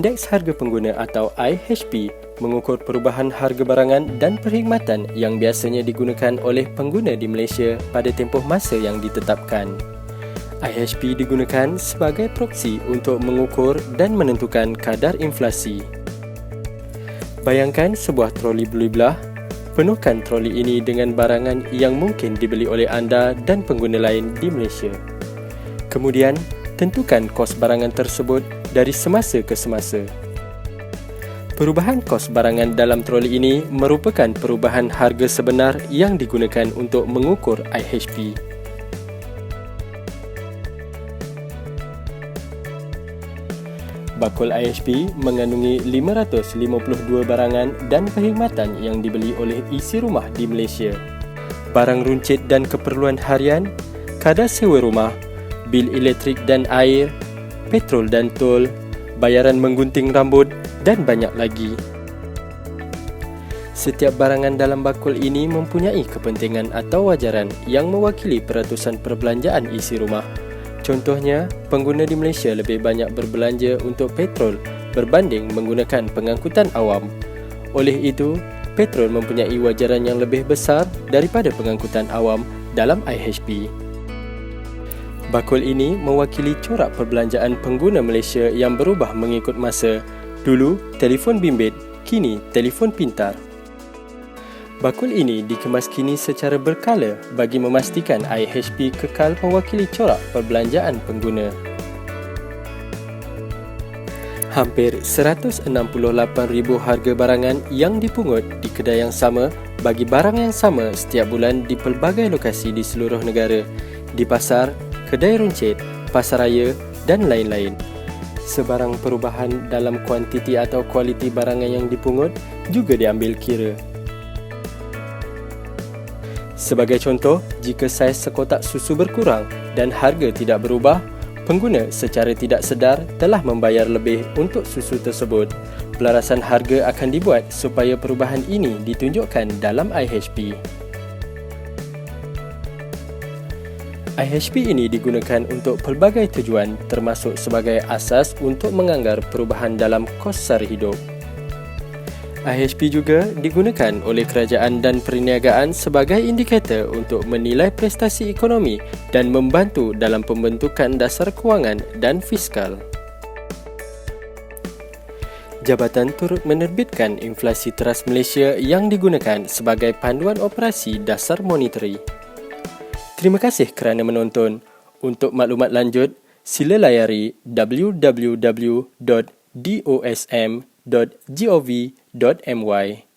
Indeks Harga Pengguna atau IHP mengukur perubahan harga barangan dan perkhidmatan yang biasanya digunakan oleh pengguna di Malaysia pada tempoh masa yang ditetapkan. IHP digunakan sebagai proksi untuk mengukur dan menentukan kadar inflasi. Bayangkan sebuah troli beli belah. Penuhkan troli ini dengan barangan yang mungkin dibeli oleh anda dan pengguna lain di Malaysia. Kemudian, tentukan kos barangan tersebut dari semasa ke semasa. Perubahan kos barangan dalam troli ini merupakan perubahan harga sebenar yang digunakan untuk mengukur IHP. Bakul IHP mengandungi 552 barangan dan perkhidmatan yang dibeli oleh isi rumah di Malaysia. Barang runcit dan keperluan harian, kadar sewa rumah, bil elektrik dan air, petrol dan tol, bayaran menggunting rambut dan banyak lagi. Setiap barangan dalam bakul ini mempunyai kepentingan atau wajaran yang mewakili peratusan perbelanjaan isi rumah. Contohnya, pengguna di Malaysia lebih banyak berbelanja untuk petrol berbanding menggunakan pengangkutan awam. Oleh itu, petrol mempunyai wajaran yang lebih besar daripada pengangkutan awam dalam IHP. Bakul ini mewakili corak perbelanjaan pengguna Malaysia yang berubah mengikut masa. Dulu, telefon bimbit, kini telefon pintar. Bakul ini dikemas kini secara berkala bagi memastikan IHP kekal mewakili corak perbelanjaan pengguna. Hampir 168,000 harga barangan yang dipungut di kedai yang sama bagi barang yang sama setiap bulan di pelbagai lokasi di seluruh negara, di pasar, kedai runcit, pasaraya dan lain-lain. Sebarang perubahan dalam kuantiti atau kualiti barangan yang dipungut juga diambil kira. Sebagai contoh, jika saiz sekotak susu berkurang dan harga tidak berubah, pengguna secara tidak sedar telah membayar lebih untuk susu tersebut. Pelarasan harga akan dibuat supaya perubahan ini ditunjukkan dalam IHP. IHP ini digunakan untuk pelbagai tujuan termasuk sebagai asas untuk menganggar perubahan dalam kos sara hidup. IHP juga digunakan oleh kerajaan dan perniagaan sebagai indikator untuk menilai prestasi ekonomi dan membantu dalam pembentukan dasar kewangan dan fiskal. Jabatan turut menerbitkan inflasi teras Malaysia yang digunakan sebagai panduan operasi dasar monetary. Terima kasih kerana menonton. Untuk maklumat lanjut, sila layari www.dosm.gov.my.